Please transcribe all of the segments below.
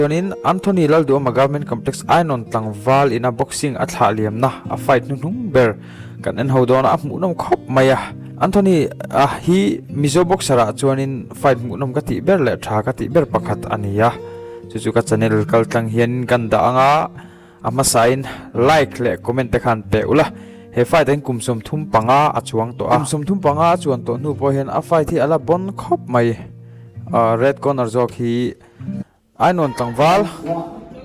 Jonin Anthony Laldo government complex ainon tlangwal ina boxing athla liam na a fight nung ber kan en hodon a munam khop maya Anthony hi mizo boxera chuanin fight munam gati ber le tha gati ber pakhat ania chu ka channel kal tlang hian kan da anga ama sign like le comment te khan pe ula he fight en kumsum thum panga achuang to kumsum thum panga chuan to nu po hian a fight hi ala bon khop mai red corner jok hi ainon tangwal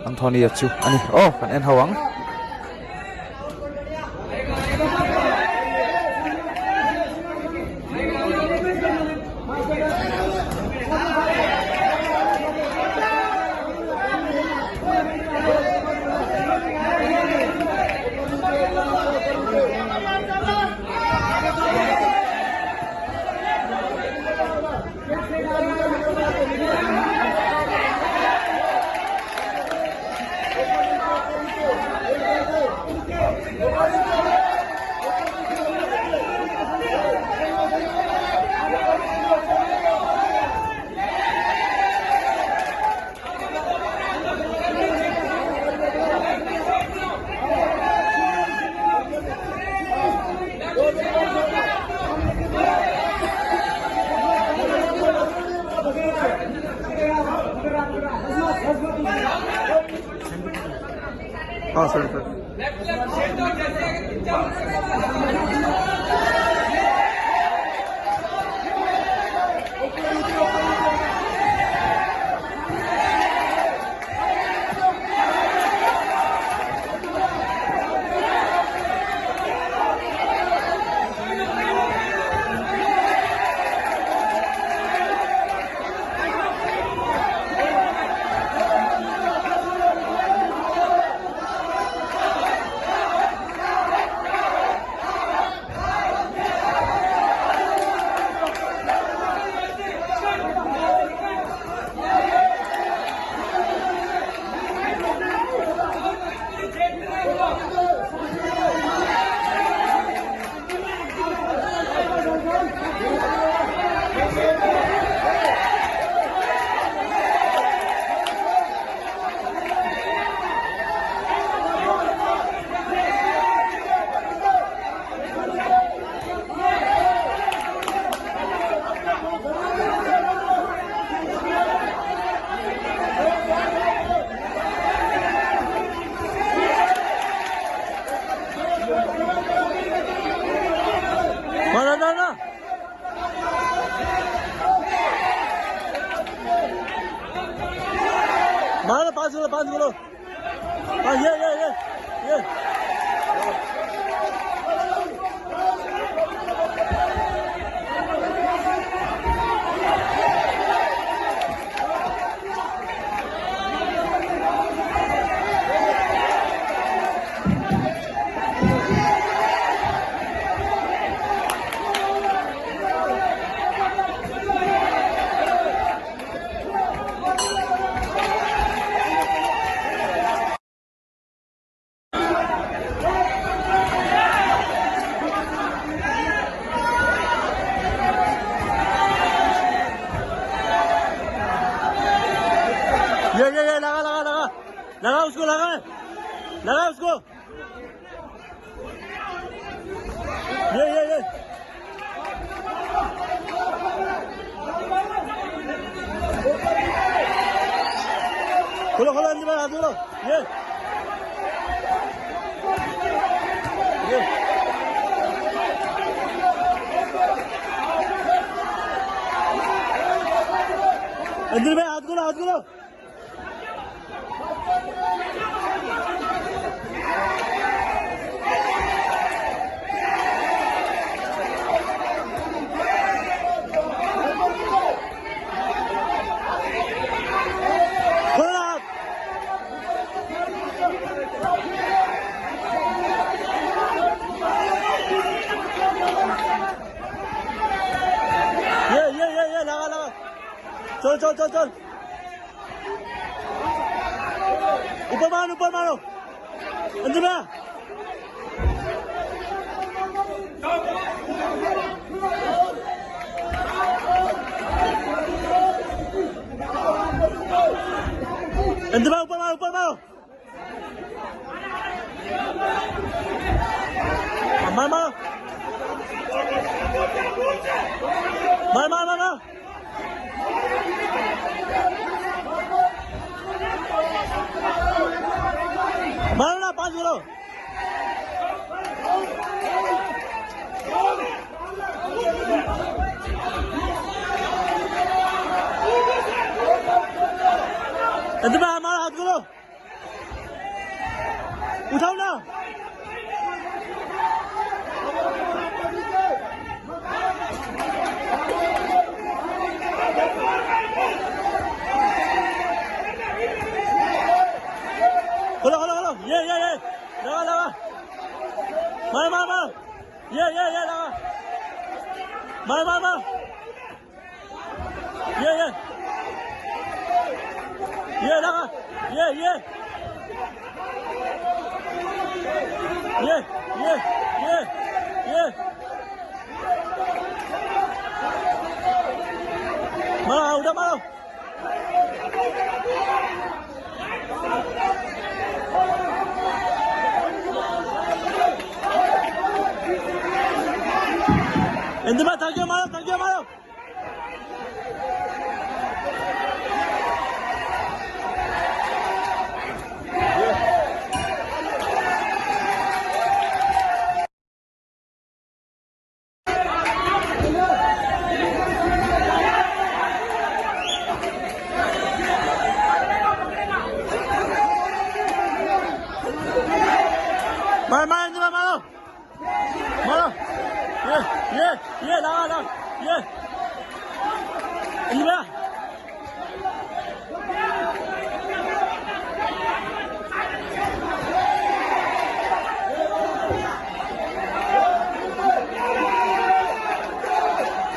Anthony achu ani kan en hawang sorry. No. Mana pass dulu. Yeah. लगा उसको ये खोलो अंदर हाथ खोलो ये अंदर में हाथ खोलो ये लगा चल ऊपर मारो अंदर में अंदर मारो ऊपर मारो ऊपर मारो मार मारो मार मार मार मारो ना 5 किलो अंदर में हमारा हाथ करो उठाओ ना खोलो खोलो खोलो ये लगा लगा मार मार मार ये लगा मार मार मार ये लगा ये मारो उठा मारो इंतजार थक गया मारो मारो ये लगा ये इंदिरा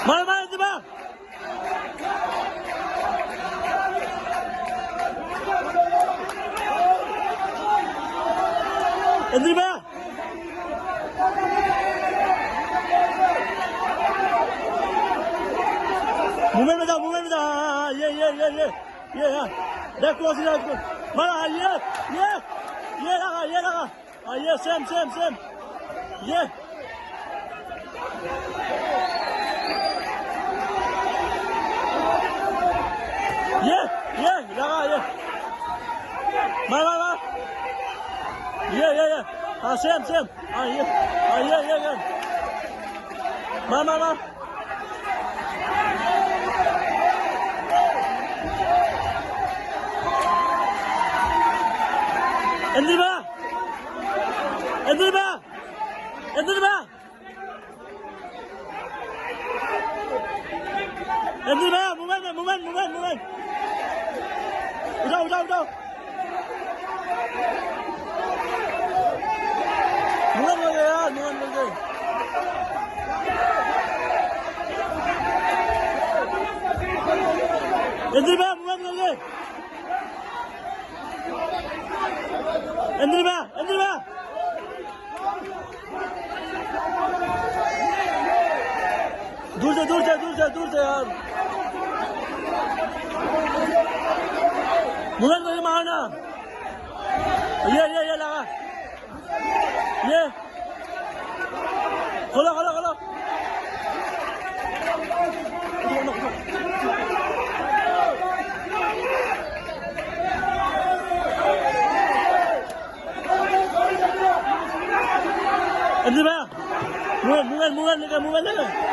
मारो मारो इंदिरा इंदिरा मूवमेंट में जाओ ये देख क्लोज मारा ये लगा ये सेम ये लगा ये मार ये हाँ सेम हाँ ये मार इंदिरा मूवमेंट उठाओ मूवमेंट हो गया यार मूवमेंट हो गया इंदिरा मूवमेंट हो गया इंदिरा दूर से यार मूवमेंट करके मारना ये लगा ये खोलो इंदिरा मूवमेंट